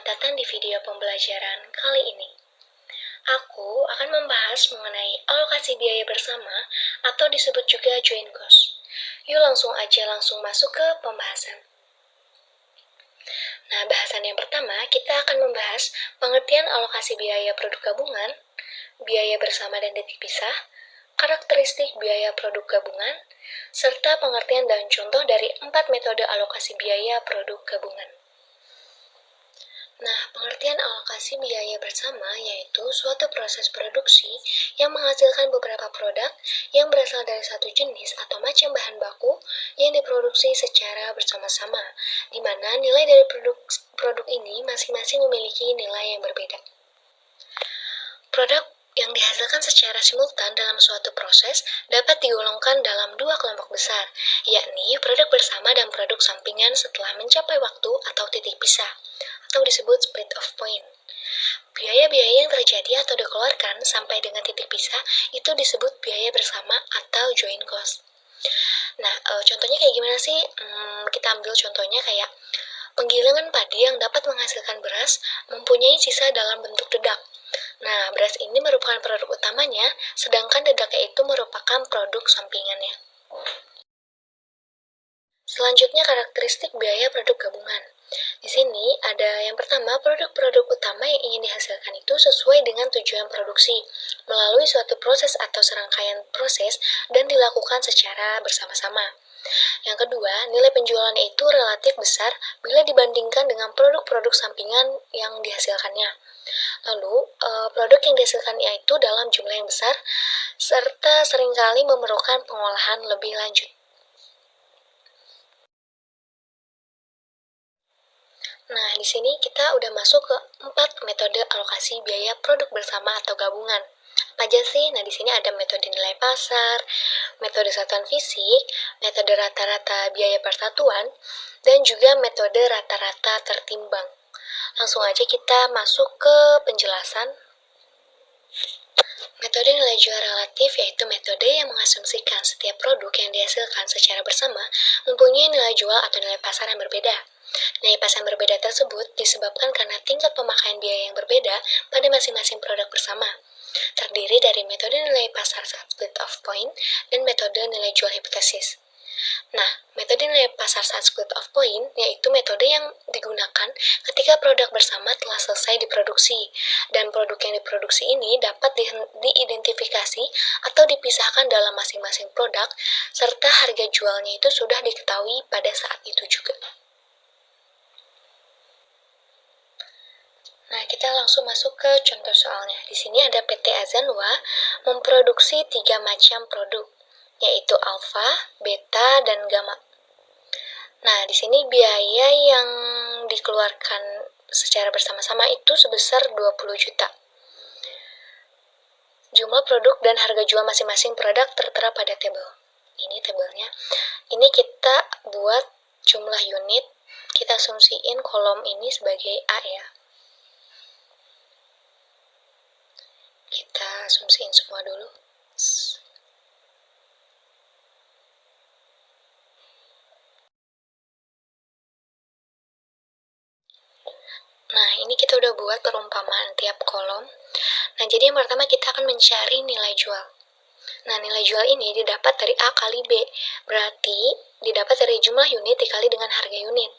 datang di video pembelajaran kali ini. Aku akan membahas mengenai alokasi biaya bersama atau disebut juga joint cost. Yuk langsung masuk ke pembahasan. Nah, bahasan yang pertama, kita akan membahas pengertian alokasi biaya produk gabungan, biaya bersama dan titik pisah, karakteristik biaya produk gabungan, serta pengertian dan contoh dari 4 metode alokasi biaya produk gabungan. Nah, pengertian alokasi biaya bersama yaitu suatu proses produksi yang menghasilkan beberapa produk yang berasal dari satu jenis atau macam bahan baku yang diproduksi secara bersama-sama, di mana nilai dari produk ini masing-masing memiliki nilai yang berbeda. Produk yang dihasilkan secara simultan dalam suatu proses dapat digolongkan dalam dua kelompok besar, yakni produk bersama dan produk sampingan setelah mencapai waktu atau titik pisah, atau disebut split off point. Biaya-biaya yang terjadi atau dikeluarkan sampai dengan titik pisah itu disebut biaya bersama atau joint cost. Nah, contohnya kayak gimana sih? Kita ambil contohnya kayak penggilingan padi yang dapat menghasilkan beras mempunyai sisa dalam bentuk dedak. Nah, beras ini merupakan produk utamanya, sedangkan dedaknya itu merupakan produk sampingannya. Selanjutnya, karakteristik biaya produk gabungan. Di sini ada yang pertama, produk-produk utama yang ingin dihasilkan itu sesuai dengan tujuan produksi, melalui suatu proses atau serangkaian proses dan dilakukan secara bersama-sama. Yang kedua, nilai penjualannya itu relatif besar bila dibandingkan dengan produk-produk sampingan yang dihasilkannya. Lalu, produk yang dihasilkannya itu dalam jumlah yang besar, serta seringkali memerlukan pengolahan lebih lanjut. Nah, di sini kita udah masuk ke 4 metode alokasi biaya produk bersama atau gabungan. Apa aja sih? Nah, di sini ada metode nilai pasar, metode satuan fisik, metode rata-rata biaya persatuan, dan juga metode rata-rata tertimbang. Langsung aja kita masuk ke penjelasan. Metode nilai jual relatif yaitu metode yang mengasumsikan setiap produk yang dihasilkan secara bersama mempunyai nilai jual atau nilai pasar yang berbeda. Nilai pasar yang berbeda tersebut disebabkan karena tingkat pemakaian biaya yang berbeda pada masing-masing produk bersama. Terdiri dari metode nilai pasar saat split off point dan metode nilai jual hipotesis. Nah, metode nilai pasar saat split off point yaitu metode yang digunakan ketika produk bersama telah selesai diproduksi, dan produk yang diproduksi ini dapat diidentifikasi atau dipisahkan dalam masing-masing produk, serta harga jualnya itu sudah diketahui pada saat itu juga. Nah, kita langsung masuk ke contoh soalnya. Di sini ada PT Azanwa memproduksi 3 macam produk, yaitu alfa, beta, dan gamma. Nah, di sini biaya yang dikeluarkan secara bersama-sama itu sebesar 20 juta. Jumlah produk dan harga jual masing-masing produk tertera pada tabel. Ini tabelnya. Ini kita buat jumlah unit, kita asumsiin kolom ini sebagai A ya. Kita asumsiin semua dulu. Nah, ini kita udah buat perumpamaan tiap kolom. Nah, jadi yang pertama kita akan mencari nilai jual. Nah, nilai jual ini didapat dari A kali B, berarti didapat dari jumlah unit dikali dengan harga unit.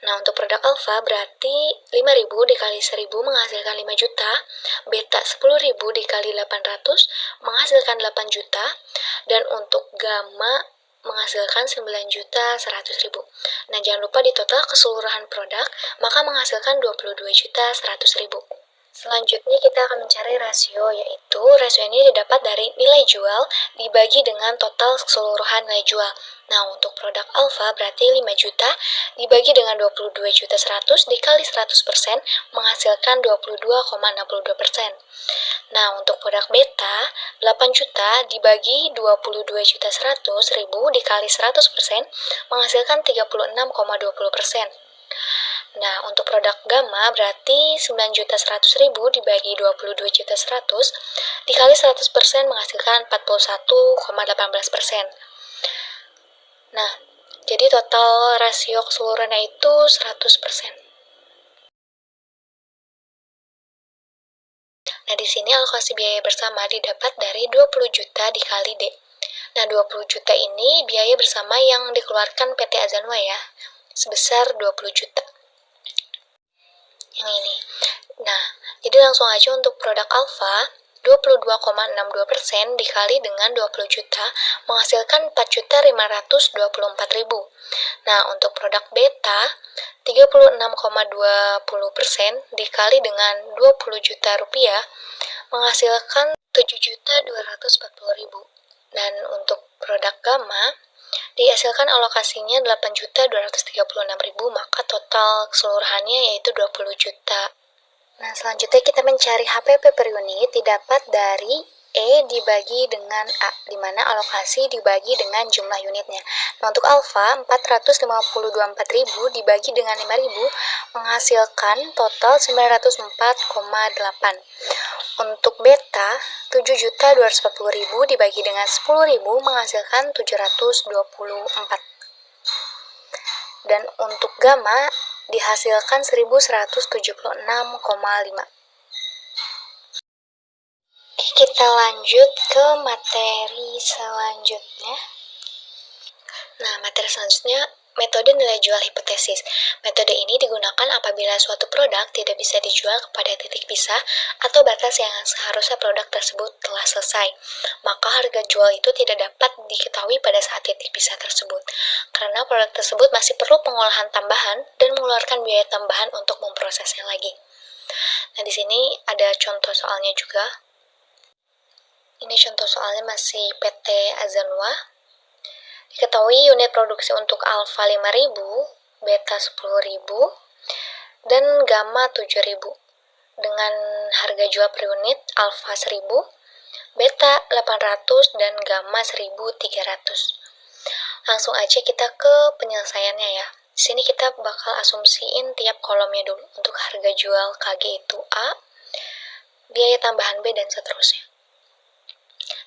Nah, untuk produk alfa berarti 5.000 dikali 1.000 menghasilkan 5 juta, beta 10.000 dikali 800 menghasilkan 8 juta, dan untuk gamma menghasilkan 9.100.000. Nah, jangan lupa di total keseluruhan produk, maka menghasilkan 22.100.000. Selanjutnya kita akan mencari rasio, yaitu rasio ini didapat dari nilai jual dibagi dengan total keseluruhan nilai jual. Nah, untuk produk alfa berarti 5 juta dibagi dengan 22.100 dikali 100% menghasilkan 22,62%. Nah, untuk produk beta 8 juta dibagi 22.100.000 dikali 100% menghasilkan 36,20%. Nah, untuk produk gamma berarti 9.100.000 dibagi 22.100 dikali 100% menghasilkan 41,18%. Nah, jadi total rasio keseluruhannya itu 100%. Nah, di sini alokasi biaya bersama didapat dari 20 juta dikali D. Nah, 20 juta ini biaya bersama yang dikeluarkan PT Azanwa ya, sebesar 20 juta. Yang ini. Nah, jadi langsung aja untuk produk alfa, 22,62% dikali dengan 20 juta menghasilkan 4.524.000. Nah, untuk produk beta, 36,20% dikali dengan 20 juta rupiah menghasilkan 7.240.000. Dan untuk produk gamma, dihasilkan alokasinya 8.236.000, maka total keseluruhannya yaitu 20 juta. Nah, selanjutnya kita mencari HPP per unit didapat dari E dibagi dengan A, di mana alokasi dibagi dengan jumlah unitnya. Nah, untuk alfa, 452.400 dibagi dengan 5.000 menghasilkan total 904,8. Untuk beta, 7.240.000 dibagi dengan 10.000 menghasilkan 724. Dan untuk gamma dihasilkan 1.176,5. Kita lanjut ke materi selanjutnya. Nah, materi selanjutnya metode nilai jual hipotesis. Metode ini digunakan apabila suatu produk tidak bisa dijual kepada titik pisah atau batas yang seharusnya produk tersebut telah selesai. Maka harga jual itu tidak dapat diketahui pada saat titik pisah tersebut, karena produk tersebut masih perlu pengolahan tambahan dan mengeluarkan biaya tambahan untuk memprosesnya lagi. Nah, di sini ada contoh soalnya juga. Ini contoh soalnya masih PT Azanwa. Diketahui unit produksi untuk alfa 5.000, beta 10.000, dan gamma 7.000. Dengan harga jual per unit alfa 1.000, beta 800, dan gamma 1.300. Langsung aja kita ke penyelesaiannya ya. Di sini kita bakal asumsiin tiap kolomnya dulu. Untuk harga jual KG itu A, biaya tambahan B, dan seterusnya.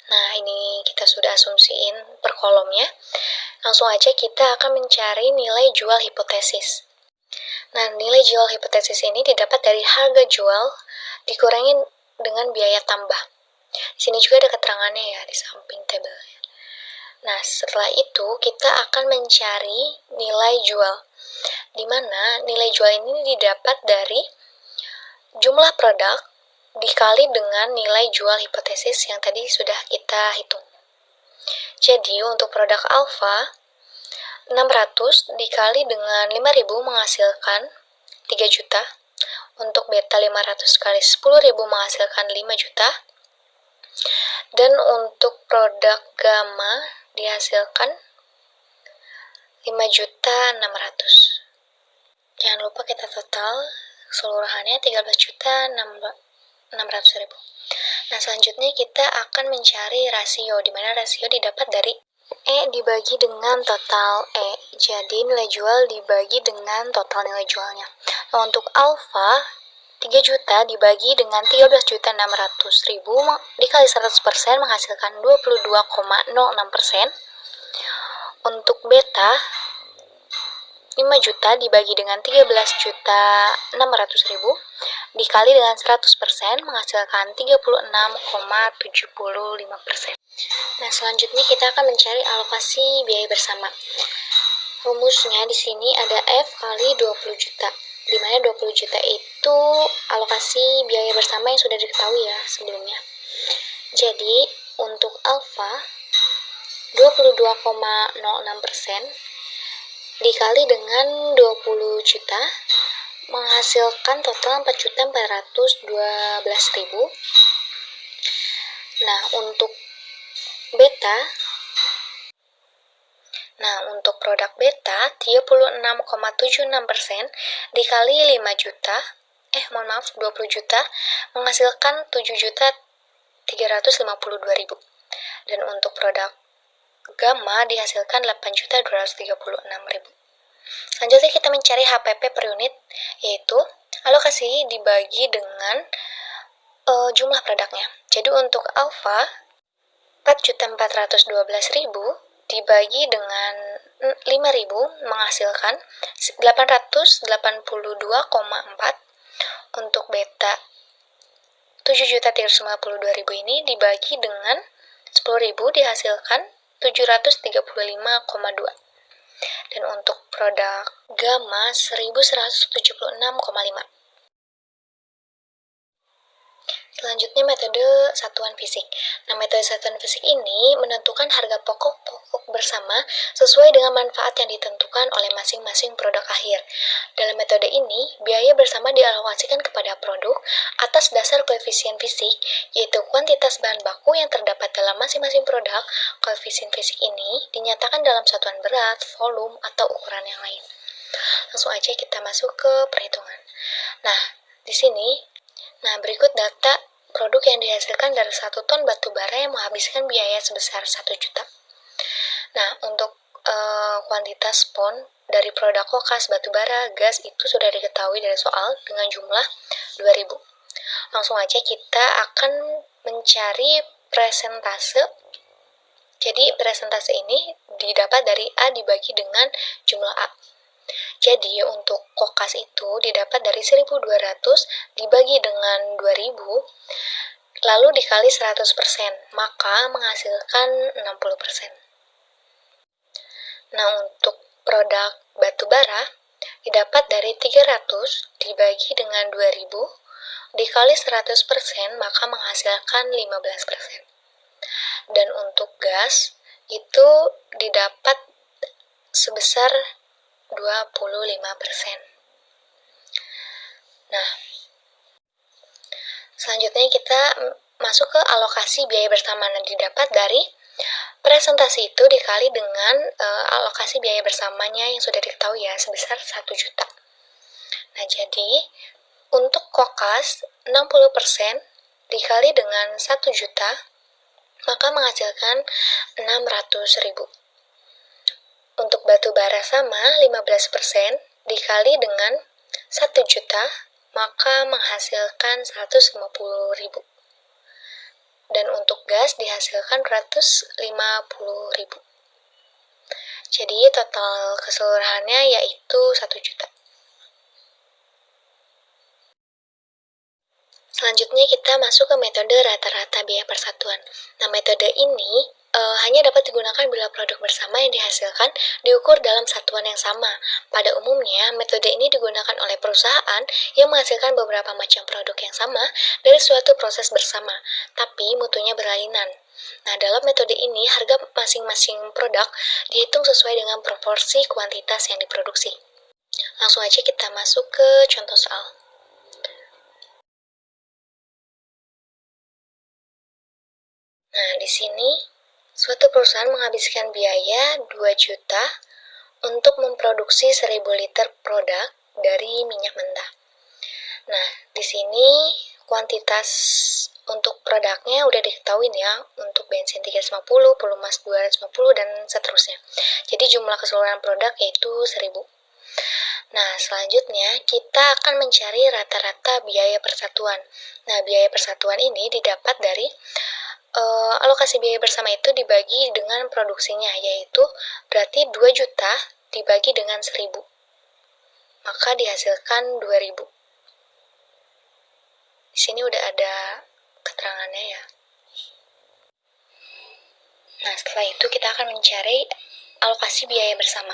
Nah, ini kita sudah asumsiin per kolomnya. Langsung aja kita akan mencari nilai jual hipotesis. Nah, nilai jual hipotesis ini didapat dari harga jual dikurangi dengan biaya tambah. Di sini juga ada keterangannya ya di samping tabelnya. Nah, setelah itu kita akan mencari nilai jual, di mana nilai jual ini didapat dari jumlah produk dikali dengan nilai jual hipotesis yang tadi sudah kita hitung. Jadi, untuk produk alfa, 600 dikali dengan 5.000 menghasilkan 3 juta. Untuk beta 500 kali 10.000 menghasilkan 5 juta. Dan untuk produk gamma dihasilkan 5.600.000. Jangan lupa kita total keseluruhannya 13.600.000. Nah, selanjutnya kita akan mencari rasio, di mana rasio didapat dari E dibagi dengan total E. Jadi nilai jual dibagi dengan total nilai jualnya. Nah, untuk alfa, 3 juta dibagi dengan 13.600.000 dikali 100% menghasilkan 22,06%. Untuk beta, 5 juta dibagi dengan 13.600.000 dikali dengan 100% menghasilkan 36,75%. Nah, selanjutnya kita akan mencari alokasi biaya bersama. Rumusnya di sini ada F kali 20 juta, di mana 20 juta itu alokasi biaya bersama yang sudah diketahui ya sebelumnya. Jadi, untuk alfa, 22,06% dikali dengan 20 juta menghasilkan total 4.412.000. Nah, untuk produk beta 36,76% dikali 5 juta 20 juta menghasilkan 7.352.000. Dan untuk produk gamma dihasilkan 8.236.000. Selanjutnya kita mencari HPP per unit, yaitu alokasi dibagi dengan jumlah produknya. Jadi untuk alfa, 4.412.000 dibagi dengan 5.000 menghasilkan 882,4. Untuk beta 7.352.000 ini dibagi dengan 10.000 dihasilkan 735,2. Dan untuk produk gamma 1176,5. Selanjutnya metode satuan fisik. Nah, metode satuan fisik ini menentukan harga pokok bersama sesuai dengan manfaat yang ditentukan oleh masing-masing produk akhir. Dalam metode ini, biaya bersama dialokasikan kepada produk atas dasar koefisien fisik, yaitu kuantitas bahan baku yang terdapat dalam masing-masing produk. Koefisien fisik ini dinyatakan dalam satuan berat, volume, atau ukuran yang lain. Langsung aja kita masuk ke perhitungan. Berikut data produk yang dihasilkan dari 1 ton batu bara yang menghabiskan biaya sebesar 1 juta. Untuk kuantitas pon dari produk kokas, batu bara, gas itu sudah diketahui dari soal dengan jumlah 2000. Langsung aja kita akan mencari presentase. Jadi presentase ini didapat dari A dibagi dengan jumlah A. Jadi untuk kokas itu didapat dari 1.200 dibagi dengan 2.000 lalu dikali 100%, maka menghasilkan 60%. Untuk produk batu bara didapat dari 300 dibagi dengan 2.000 dikali 100%, maka menghasilkan 15%. Dan untuk gas itu didapat sebesar 25%. Selanjutnya kita masuk ke alokasi biaya bersama. Didapat dari presentasi itu dikali dengan alokasi biaya bersamanya yang sudah diketahui ya, sebesar 1 juta. Jadi untuk kokas 60% dikali dengan 1 juta, maka menghasilkan 600.000. Untuk batu bara sama 15% dikali dengan 1 juta, maka menghasilkan 150.000. Dan untuk gas dihasilkan 150.000. Jadi total keseluruhannya yaitu 1 juta. Selanjutnya kita masuk ke metode rata-rata biaya persatuan. Metode ini hanya dapat digunakan bila produk bersama yang dihasilkan diukur dalam satuan yang sama. Pada umumnya, metode ini digunakan oleh perusahaan yang menghasilkan beberapa macam produk yang sama dari suatu proses bersama, tapi mutunya berlainan. Dalam metode ini, harga masing-masing produk dihitung sesuai dengan proporsi kuantitas yang diproduksi. Langsung aja kita masuk ke contoh soal. Di sini, suatu perusahaan menghabiskan biaya 2 juta untuk memproduksi 1.000 liter produk dari minyak mentah. Di sini kuantitas untuk produknya udah diketahui ya, untuk bensin 350, pelumas 250, dan seterusnya. Jadi jumlah keseluruhan produk yaitu 1.000. Selanjutnya kita akan mencari rata-rata biaya persatuan. Biaya persatuan ini didapat dari alokasi biaya bersama itu dibagi dengan produksinya, yaitu berarti 2 juta dibagi dengan 1.000, maka dihasilkan 2.000. Di sini udah ada keterangannya ya. Setelah itu kita akan mencari alokasi biaya bersama.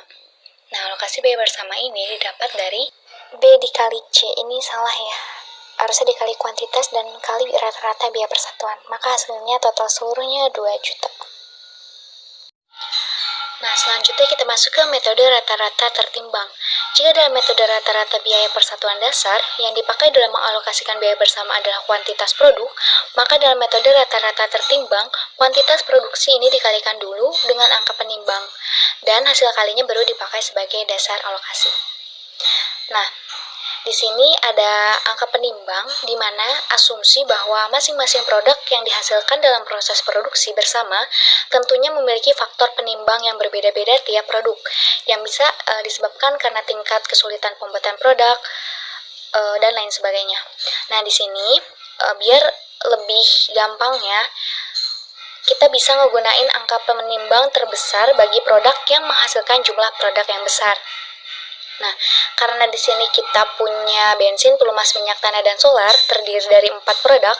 Alokasi biaya bersama ini didapat dari B dikali C. Ini salah ya, harusnya dikali kuantitas dan kali rata-rata biaya persatuan, maka hasilnya total seluruhnya 2 juta. Selanjutnya kita masuk ke metode rata-rata tertimbang. Jika dalam metode rata-rata biaya persatuan dasar, yang dipakai dalam mengalokasikan biaya bersama adalah kuantitas produk, maka dalam metode rata-rata tertimbang, kuantitas produksi ini dikalikan dulu dengan angka penimbang, dan hasil kalinya baru dipakai sebagai dasar alokasi. Di sini ada angka penimbang, di mana asumsi bahwa masing-masing produk yang dihasilkan dalam proses produksi bersama tentunya memiliki faktor penimbang yang berbeda-beda tiap produk, yang bisa disebabkan karena tingkat kesulitan pembuatan produk, dan lain sebagainya. Di sini biar lebih gampang ya, kita bisa ngegunain angka penimbang terbesar bagi produk yang menghasilkan jumlah produk yang besar. Nah, karena di sini kita punya bensin, pelumas, minyak tanah, dan solar terdiri dari 4 produk,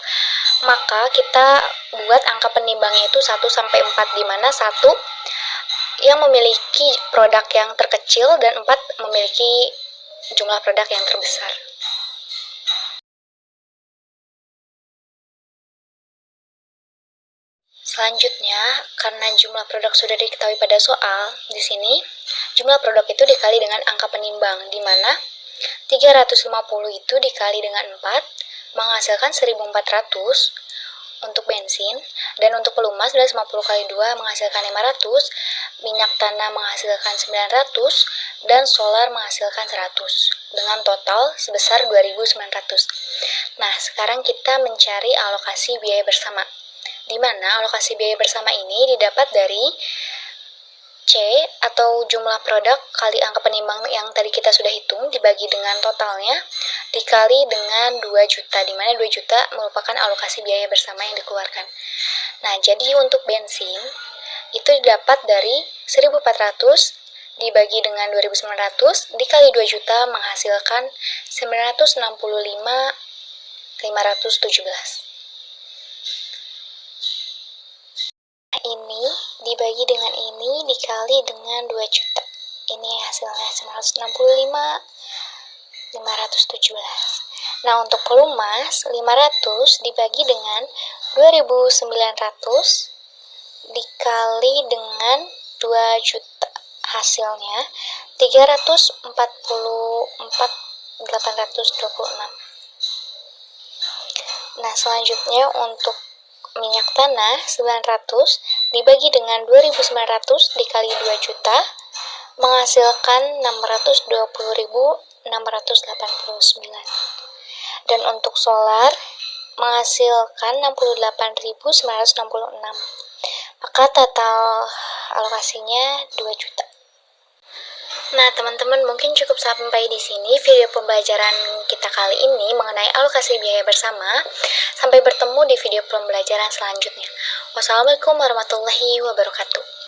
maka kita buat angka penimbangnya itu 1 sampai 4, di mana 1 yang memiliki produk yang terkecil dan 4 memiliki jumlah produk yang terbesar. Selanjutnya, karena jumlah produk sudah diketahui pada soal, di sini jumlah produk itu dikali dengan angka penimbang, di mana 350 itu dikali dengan 4 menghasilkan 1400 untuk bensin, dan untuk pelumas 250 kali 2 menghasilkan 500, minyak tanah menghasilkan 900, dan solar menghasilkan 100, dengan total sebesar 2.900. Nah, sekarang kita mencari alokasi biaya bersama, di mana alokasi biaya bersama ini didapat dari C atau jumlah produk kali angka penimbang yang tadi kita sudah hitung dibagi dengan totalnya dikali dengan 2 juta, di mana 2 juta merupakan alokasi biaya bersama yang dikeluarkan. Nah, jadi untuk bensin itu didapat dari 1.400 dibagi dengan 2.900 dikali 2 juta menghasilkan 965.517. Ini dibagi dengan ini dikali dengan 2 juta. Ini hasilnya 965.517. Nah, untuk pelumas 500 dibagi dengan 2.900 dikali dengan 2 juta. Hasilnya 344.826. Nah, selanjutnya untuk minyak tanah 900 dibagi dengan 2.900 dikali 2 juta menghasilkan 620.689. Dan untuk solar menghasilkan 68.966. Maka total alokasinya 2 juta. Nah, teman-teman, mungkin cukup sampai di sini video pembelajaran kita kali ini mengenai alokasi biaya bersama. Sampai bertemu di video pembelajaran selanjutnya. Wassalamualaikum warahmatullahi wabarakatuh.